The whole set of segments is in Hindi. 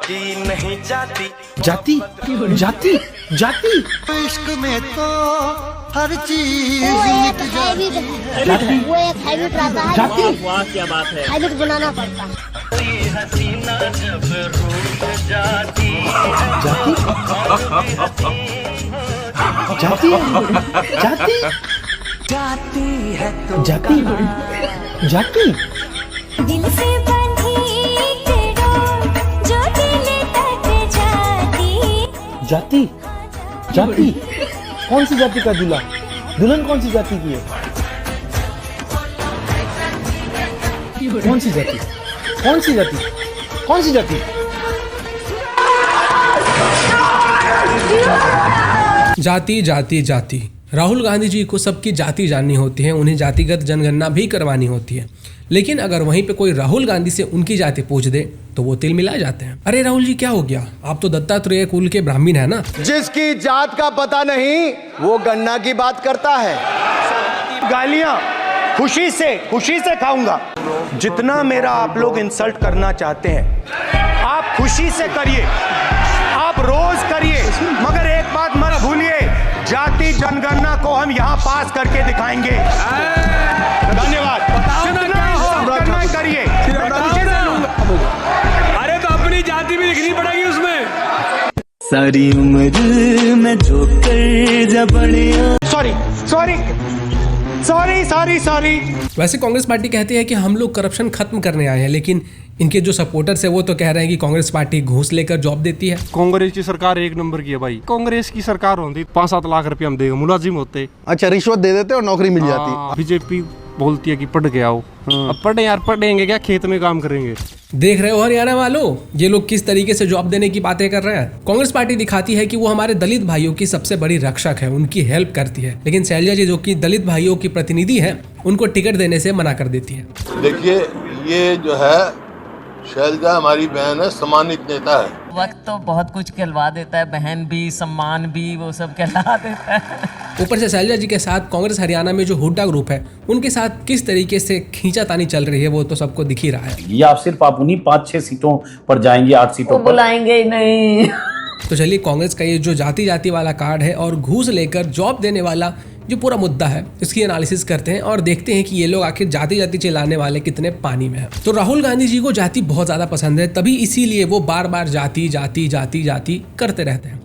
बाकी नहीं जाती जाति जाति जाति इश्क में तो हर चीज मिट जाती है। वो एक हैबिट रहता है। जाति वाह क्या बात है। हैबिट बनाना पड़ता है। हसीना जब रूठ जाती जाति जाति जाती है तो जाति जाति दिल से बंधी डोर जो दिल तक जाती। जाति जाति कौन सी जाति का दूल्हा दुल्हन कौन सी जाति की है? कौन सी जाति कौन सी जाति कौन सी जाति? जाति जाति जाति। राहुल गांधी जी को सबकी जाति जाननी होती है, उन्हें जातिगत जनगणना भी करवानी होती है, लेकिन अगर वहीं पे कोई राहुल गांधी से उनकी जाति पूछ दे तो वो तिल मिला जाते हैं। अरे राहुल जी क्या हो गया, आप तो दत्तात्रेय कुल के ब्राह्मण है ना। जिसकी जात का पता नहीं वो गन्ना की बात करता है। गालियां खुशी से खाऊंगा। जितना मेरा आप लोग इंसल्ट करना चाहते हैं आप खुशी से करिए, आप रोज करिए, मगर एक बात मत भूलिए, जाति जनगणना को हम यहाँ पास करके दिखाएंगे। धन्यवाद। जितना हो उतना ही करिए। अरे तो अपनी जाति भी लिखनी पड़ेगी उसमें। सारी उम्र में जो कर जा बड़े। सॉरी। वैसे कांग्रेस पार्टी कहती है कि हम लोग करप्शन खत्म करने आए हैं, लेकिन इनके जो सपोर्टर्स है वो तो कह रहे हैं कि कांग्रेस पार्टी घूस लेकर जॉब देती है। कांग्रेस की सरकार एक नंबर की है भाई। कांग्रेस की सरकार होती 5-7 लाख रुपए हम देगा मुलाजिम होते। अच्छा, रिश्वत दे देते और नौकरी मिल जाती। बीजेपी बोलती है कि पढ़ के आओ। अब पढ़े यार, पढ़ेंगे क्या, खेत में काम करेंगे। देख रहे हो हरियाणा वालों, ये लोग किस तरीके से जॉब देने की बातें कर रहे हैं। कांग्रेस पार्टी दिखाती है कि वो हमारे दलित भाइयों की सबसे बड़ी रक्षक है, उनकी हेल्प करती है, लेकिन शैलजा जी जो कि दलित भाइयों की प्रतिनिधि है उनको टिकट देने से मना कर देती है। देखिए, ये जो है शैलजा हमारी बहन है, सम्मानित नेता है। वक्त तो बहुत कुछ कहलवा देता है, बहन भी सम्मान भी वो सब कहला देता है। ऊपर से शैलजा जी के साथ कांग्रेस हरियाणा में जो हुड्डा ग्रुप है उनके साथ किस तरीके से खींचातानी चल रही है वो तो सबको दिख ही रहा है। ये आप सिर्फ आप उन्हीं 5-6 सीटों पर जाएंगे, 8 सीटों पर बुलाएंगे ही नहीं। तो चलिए, कांग्रेस का ये जो जाति जाति वाला कार्ड है और घूस लेकर जॉब देने वाला जो पूरा मुद्दा है इसकी एनालिसिस करते हैं और देखते हैं कि ये लोग आखिर जाति जाति चलाने वाले कितने पानी में है। तो राहुल गांधी जी को जाति बहुत ज्यादा पसंद है, तभी इसीलिए वो बार बार जाति जाति जाति जाति करते रहते हैं।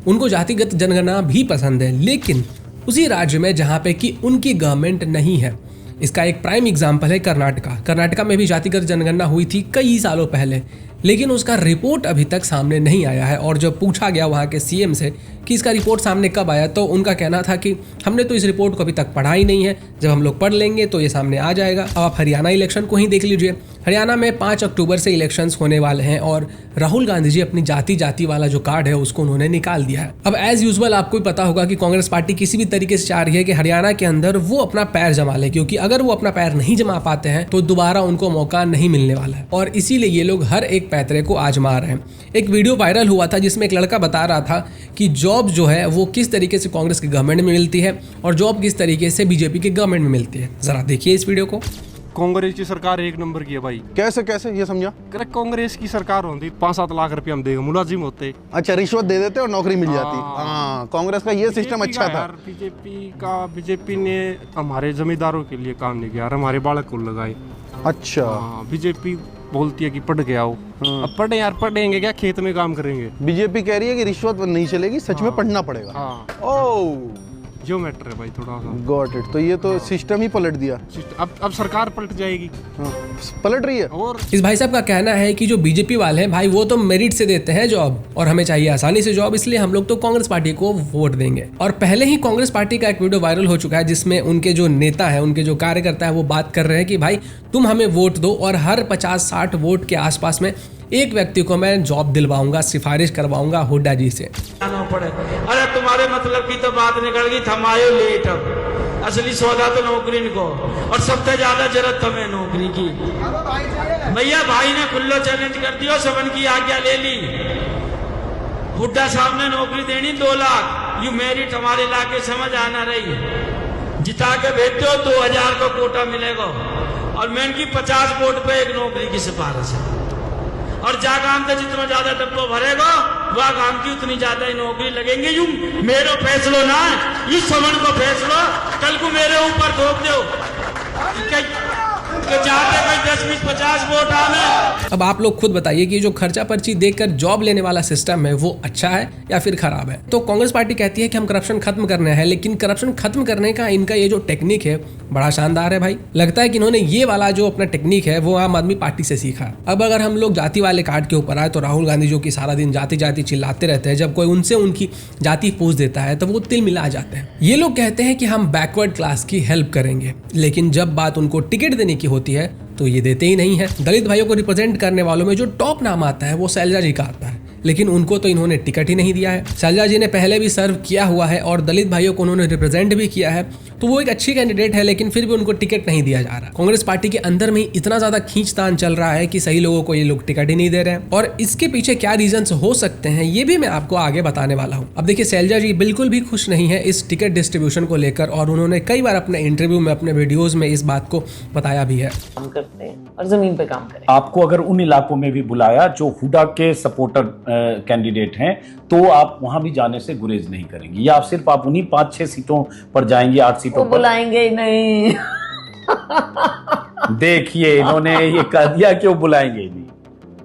उनको जातिगत जनगणना भी पसंद है, लेकिन उसी राज्य में जहाँ पे कि उनकी गवर्नमेंट नहीं है। इसका एक प्राइम एग्जाम्पल है कर्नाटका में भी जातिगत जनगणना हुई थी कई सालों पहले, लेकिन उसका रिपोर्ट अभी तक सामने नहीं आया है। और जब पूछा गया वहाँ के सीएम से कि इसका रिपोर्ट सामने कब आया, तो उनका कहना था कि हमने तो इस रिपोर्ट को अभी तक पढ़ा ही नहीं है, जब हम लोग पढ़ लेंगे तो ये सामने आ जाएगा। अब आप हरियाणा इलेक्शन को ही देख लीजिए, हरियाणा में 5 अक्टूबर से इलेक्शंस होने वाले हैं और राहुल गांधी जी अपनी जाति जाति वाला जो कार्ड है उसको उन्होंने निकाल दिया है। अब एज यूजुअल आपको भी पता होगा कि कांग्रेस पार्टी किसी भी तरीके से चाह रही है कि हरियाणा के अंदर वो अपना पैर जमा ले, क्योंकि अगर वो अपना पैर नहीं जमा पाते हैं तो दोबारा उनको मौका नहीं मिलने वाला है, और इसीलिए ये लोग हर एक पैतरे को आजमा रहे हैं। एक वीडियो वायरल हुआ था जिसमें एक लड़का बता रहा था कि जॉब जो है वो किस तरीके से कांग्रेस की गवर्नमेंट में मिलती है और जॉब किस तरीके से बीजेपी की गवर्नमेंट में मिलती है। जरा देखिए इस वीडियो को। कांग्रेस की सरकार एक नंबर की है भाई। कैसे ये समझा? कांग्रेस की सरकार होती 5-7 लाख रुपए हम देगा मुलाजिम होते। अच्छा, रिश्वत दे देते और नौकरी मिल जाती। हाँ, कांग्रेस का ये सिस्टम अच्छा था। बीजेपी ने हमारे जमींदारों के लिए काम नहीं किया, हमारे बालक को लगाए। अच्छा, बीजेपी बोलती है कि पढ़ के आओ। अब पढ़े यार, पढ़ेंगे क्या, खेत में काम करेंगे। बीजेपी कह रही है कि रिश्वत नहीं चलेगी, सच में पढ़ना पड़ेगा। ओह, जो मैटर है भाई थोड़ा सा। Got it. तो ये तो सिस्टम ही पलट दिया। अब सरकार पलट जाएगी। पलट रही है। और इस भाई साहब का कहना है कि जो बीजेपी वाले हैं भाई वो तो मेरिट से देते हैं जॉब, और हमें चाहिए आसानी से जॉब, इसलिए हम लोग तो कांग्रेस पार्टी को वोट देंगे। और पहले ही कांग्रेस पार्टी का एक वीडियो वायरल हो चुका है जिसमें उनके जो नेता है, उनके जो कार्यकर्ता है वो बात कर रहे हैं कि भाई तुम हमें वोट दो और हर 50-60 वोट के आसपास में एक व्यक्ति को मैं जॉब दिलवाऊंगा, सिफारिश करवाऊंगा हुड्डा जी से। अरे तुम्हारे मतलब की तो बात निकल गई, थमायो लेट। अब असली सौदा तो नौकरी को, और सबसे ज्यादा जरूरत हमें नौकरी की। भैया भाई ने खुल्लो चैलेंज कर दिया, सबन की आज्ञा ले ली। हुड्डा साहब ने नौकरी देनी 2 लाख। यू मेरिट हमारे इलाके समझ आना रही, जिता के भेजते हो 2000 का कोटा मिलेगा, और मैं इनकी 50 वोट पे एक नौकरी की सिफारिश है। और जा काम से जितना ज्यादा डब्बो भरेगा वह काम की उतनी ज्यादा ही नौकरी लगेंगे। यूं मेरे फैसलो ना इस समन को फैसलो कल को मेरे ऊपर थोप दो चाहते कोई 10-20-50 वोट आने। अब आप लोग खुद बताइए कि जो खर्चा पर्ची देकर जॉब लेने वाला सिस्टम है वो अच्छा है या फिर खराब है। तो कांग्रेस पार्टी कहती है कि हम करप्शन खत्म करना है, लेकिन करप्शन खत्म करने का इनका ये जो टेक्निक है बड़ा शानदार है भाई। लगता है कि इन्होंने ये वाला जो अपना टेक्निक है वो आम आदमी पार्टी से सीखा। अब अगर हम लोग जाति वाले कार्ड के ऊपर आए तो राहुल गांधी जो कि सारा दिन जाति जाति चिल्लाते रहते हैं, जब कोई उनसे उनकी जाति पूछ देता है तो वो तिल मिला जाते हैं। ये लोग कहते हैं कि हम बैकवर्ड क्लास की हेल्प करेंगे, लेकिन जब बात उनको टिकट देने की होती है तो ये देते ही नहीं है। दलित भाइयों को रिप्रेजेंट करने वालों में जो टॉप नाम आता है वो शैलजा जी का आता है, लेकिन उनको तो इन्होंने टिकट ही नहीं दिया है। शैलजा जी ने पहले भी सर्व किया हुआ है और दलित भाइयों को उन्होंने रिप्रेजेंट भी किया है, तो वो एक अच्छी कैंडिडेट है, लेकिन फिर भी उनको टिकट नहीं दिया जा रहा। कांग्रेस पार्टी के अंदर में इतना ज्यादा खींचतान चल रहा है कि सही लोगों को ये लोग टिकट ही नहीं दे रहे हैं, और इसके पीछे क्या रीजंस हो सकते हैं ये भी मैं आपको आगे बताने वाला हूँ। अब देखिए, शैलजा जी बिल्कुल भी खुश नहीं है इस टिकट डिस्ट्रीब्यूशन को लेकर, और उन्होंने कई बार अपने इंटरव्यू में, अपने वीडियोज में इस बात को बताया भी है। काम करते हैं और जमीन पे काम करें। आपको अगर उन इलाकों में भी बुलाया जो हुडा के सपोर्टर कैंडिडेट हैं, तो आप वहां भी जाने से गुरेज नहीं करेंगे, या आप सिर्फ आप उन्हीं 5-6 सीटों पर जाएंगे, 8 सीटों पर बुलाएंगे ही नहीं। देखिए, इन्होंने ये कह दिया कि वो बुलाएंगे ही नहीं,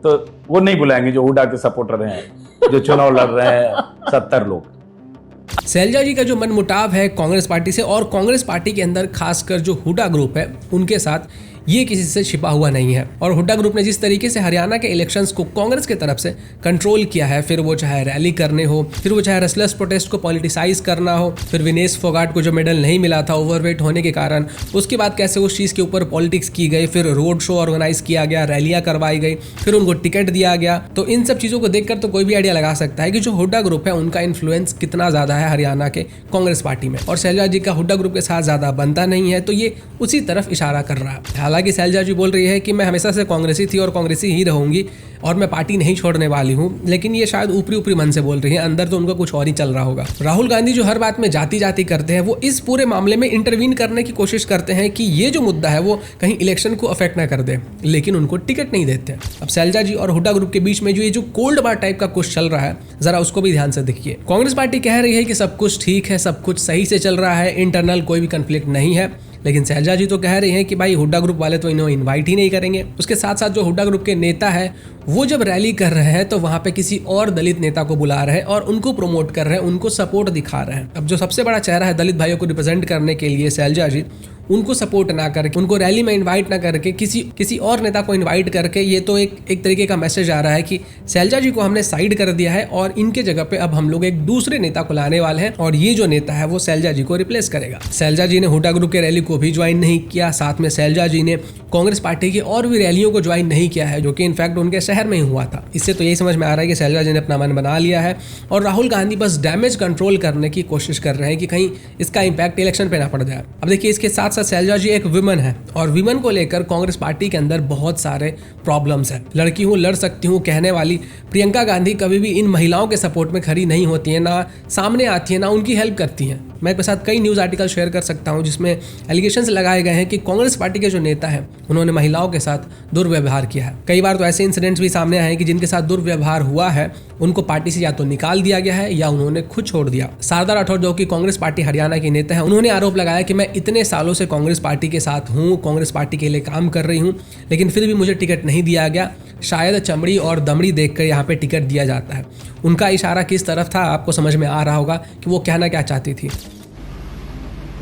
तो वो नहीं बुलाएंगे जो हुडा के सपोर्टर हैं, जो चुनाव लड़ रहे हैं 70 लोग। शैलजा जी का जो मनमुटाव है कांग्रेस पार्टी से, और कांग्रेस पार्टी के अंदर खासकर जो हुडा ग्रुप है उनके साथ, ये किसी से छिपा हुआ नहीं है। और हुड्डा ग्रुप ने जिस तरीके से हरियाणा के इलेक्शंस को कांग्रेस की तरफ से कंट्रोल किया है, फिर वो चाहे रैली करने हो, फिर वो चाहे रेसलेस प्रोटेस्ट को पॉलिटिसाइज करना हो, फिर विनेश फोगाट को जो मेडल नहीं मिला था ओवरवेट होने के कारण, उसके बाद कैसे उस चीज़ के ऊपर पॉलिटिक्स की गई, फिर रोड शो ऑर्गेनाइज किया गया, रैलियां करवाई गई, फिर उनको टिकट दिया गया। तो इन सब चीज़ों को देखकर तो कोई भी आइडिया लगा सकता है कि जो हुड्डा ग्रुप है उनका इन्फ्लुएंस कितना ज़्यादा है हरियाणा के कांग्रेस पार्टी में, और शैलजा जी का हुड्डा ग्रुप के साथ ज़्यादा बनता नहीं है, तो ये उसी तरफ इशारा कर रहा है। हालांकि शैलजा जी बोल रही है कि मैं हमेशा से कांग्रेसी थी और कांग्रेसी ही रहूंगी और मैं पार्टी नहीं छोड़ने वाली हूं, लेकिन ये शायद ऊपरी ऊपरी मन से बोल रही है, अंदर तो उनका कुछ और ही चल रहा होगा। राहुल गांधी जो हर बात में जाति जाति करते हैं, वो इस पूरे मामले में इंटरवीन करने की कोशिश करते हैं कि ये जो मुद्दा है वो कहीं इलेक्शन को अफेक्ट ना कर दे, लेकिन उनको टिकट नहीं देते हैं। अब शैलजा जी और हुड्डा ग्रुप के बीच में जो ये जो कोल्ड वार टाइप का कुछ चल रहा है, जरा उसको भी ध्यान से देखिए। कांग्रेस पार्टी कह रही है कि सब कुछ ठीक है, सब कुछ सही से चल रहा है, इंटरनल कोई भी कंफ्लिक्ट नहीं है, लेकिन शैलजा जी तो कह रहे हैं कि भाई हुड्डा ग्रुप वाले तो इन्हें इनवाइट ही नहीं करेंगे। उसके साथ साथ जो हुड्डा ग्रुप के नेता है वो जब रैली कर रहे हैं तो वहां पे किसी और दलित नेता को बुला रहे हैं और उनको प्रमोट कर रहे हैं, उनको सपोर्ट दिखा रहे हैं। अब जो सबसे बड़ा चेहरा है दलित भाइयों को रिप्रेजेंट करने के लिए शैलजा जी, उनको सपोर्ट ना करके, उनको रैली में इनवाइट ना करके किसी और नेता को इनवाइट करके, ये तो एक तरीके का मैसेज आ रहा है कि शैलजा जी को हमने साइड कर दिया है और इनके जगह पे अब हम लोग एक दूसरे नेता को लाने वाले हैं, और ये जो नेता है वो शैलजा जी को रिप्लेस करेगा। शैलजा जी ने हुड्डा ग्रुप के रैली को भी ज्वाइन नहीं किया, साथ में शैलजा जी ने कांग्रेस पार्टी की और भी रैलियों को ज्वाइन नहीं किया है, जो कि इनफैक्ट उनके शहर में ही हुआ था। इससे तो यही समझ में आ रहा है कि शैलजा जी ने अपना मन बना लिया है और राहुल गांधी बस डैमेज कंट्रोल करने की कोशिश कर रहे हैं कि कहीं इसका इंपैक्ट इलेक्शन पे ना पड़ जाए। अब देखिए, इसके साथ साथ शैलजा जी एक विमेन है, और विमेन को लेकर कांग्रेस पार्टी के अंदर बहुत सारे प्रॉब्लम्स हैं। लड़की हूँ, लड़ सकती हूँ कहने वाली प्रियंका गांधी कभी भी इन महिलाओं के सपोर्ट में खड़ी नहीं होती है, ना सामने आती है, ना उनकी हेल्प करती हैं। मैं आपके साथ कई न्यूज़ आर्टिकल शेयर कर सकता हूं जिसमें एलिगेशंस लगाए गए हैं कि कांग्रेस पार्टी के जो नेता हैं उन्होंने महिलाओं के साथ दुर्व्यवहार किया है। कई बार तो ऐसे इंसिडेंट्स भी सामने आए हैं कि जिनके साथ दुर्व्यवहार हुआ है उनको पार्टी से या तो निकाल दिया गया है या उन्होंने खुद छोड़ दिया। शारदा राठौर जो कि कांग्रेस पार्टी हरियाणा की नेता है, उन्होंने आरोप लगाया कि मैं इतने सालों से कांग्रेस पार्टी के साथ हूँ, कांग्रेस पार्टी के लिए काम कर रही हूँ, लेकिन फिर भी मुझे टिकट नहीं दिया गया। शायद चमड़ी और दमड़ी देखकर यहाँ पे टिकट दिया जाता है। उनका इशारा किस तरफ था आपको समझ में आ रहा होगा कि वो कहना क्या चाहती थी।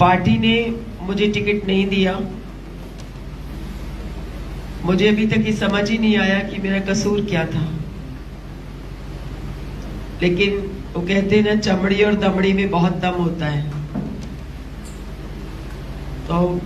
पार्टी ने मुझे टिकट नहीं दिया, मुझे अभी तक ये समझ ही नहीं आया कि मेरा कसूर क्या था, लेकिन वो कहते हैं ना, चमड़ी और दमड़ी में बहुत दम होता है, तो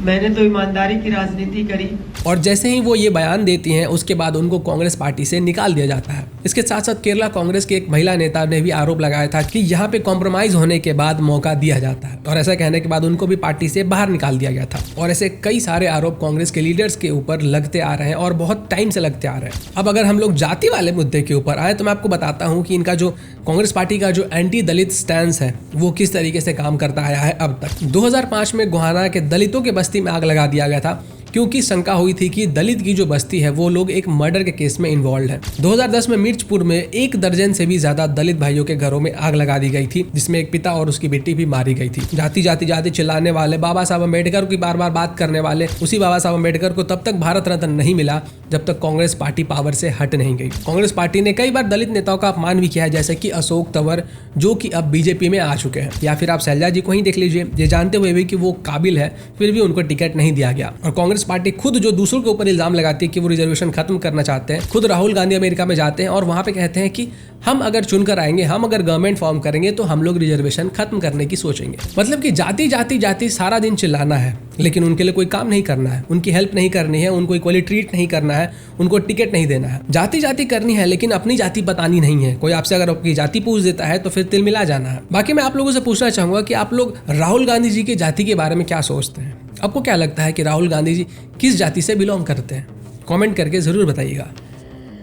मैंने तो ईमानदारी की राजनीति करी। और जैसे ही वो ये बयान देती हैं उसके बाद उनको कांग्रेस पार्टी से निकाल दिया जाता है। इसके साथ साथ केरला कांग्रेस के एक महिला नेता ने भी आरोप लगाया था कि यहाँ पे कॉम्प्रोमाइज होने के बाद मौका दिया जाता है, और ऐसा कहने के बाद उनको भी पार्टी से बाहर निकाल दिया गया था। और ऐसे कई सारे आरोप कांग्रेस के लीडर्स के ऊपर लगते आ रहे हैं और बहुत टाइम से लगते आ रहे हैं। अब अगर हम लोग जाति वाले मुद्दे के ऊपर आए तो मैं आपको बताता हूँ कि इनका जो कांग्रेस पार्टी का जो एंटी दलित स्टैंस है वो किस तरीके से काम करता आया है अब तक। 2005 में गोहाना के दलितों के बस्ती में आग लगा दिया गया था क्योंकि शंका हुई थी कि दलित की जो बस्ती है वो लोग एक मर्डर के केस में इन्वॉल्व है। 2010 में मिर्चपुर में 1 दर्जन से भी ज्यादा दलित भाइयों के घरों में आग लगा दी गई थी, जिसमें एक पिता और उसकी बेटी भी मारी गई थी। जाति जाति जाति चिल्लाने वाले, बाबा साहब अम्बेडकर की बार बार बात करने वाले, उसी बाबा साहब अम्बेडकर को तब तक भारत रत्न नहीं मिला जब तक कांग्रेस पार्टी पावर से हट नहीं गई। कांग्रेस पार्टी ने कई बार दलित नेताओं का अपमान भी किया है, जैसे कि अशोक तंवर जो कि अब बीजेपी में आ चुके हैं, या फिर आप शैलजा जी को ही देख लीजिए, ये जानते हुए भी कि वो काबिल है फिर भी उनको टिकट नहीं दिया गया। और कांग्रेस पार्टी खुद जो दूसरों के ऊपर इल्जाम लगाती है कि वो रिजर्वेशन खत्म करना चाहते हैं, खुद राहुल गांधी अमेरिका में जाते हैं और वहां पे कहते हैं कि हम अगर चुनकर आएंगे, हम अगर गवर्नमेंट फॉर्म करेंगे तो हम लोग रिजर्वेशन खत्म करने की सोचेंगे। मतलब कि जाति जाति जाति सारा दिन चिल्लाना है, लेकिन उनके लिए कोई काम नहीं करना है, उनकी हेल्प नहीं करनी है, उनको इक्वली ट्रीट नहीं करना है, उनको टिकट नहीं देना है। जाति जाति करनी है लेकिन अपनी जाति बतानी नहीं है। कोई आपसे अगर आपकी जाति पूछ देता है तो फिर तिल मिला जाना है। बाकी मैं आप लोगों से पूछना चाहूंगा कि आप लोग राहुल गांधी जी की जाति के बारे में क्या सोचते हैं? आपको क्या लगता है कि राहुल गांधी जी किस जाति से बिलोंग करते हैं? कमेंट करके जरूर बताइएगा।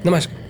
नमस्कार।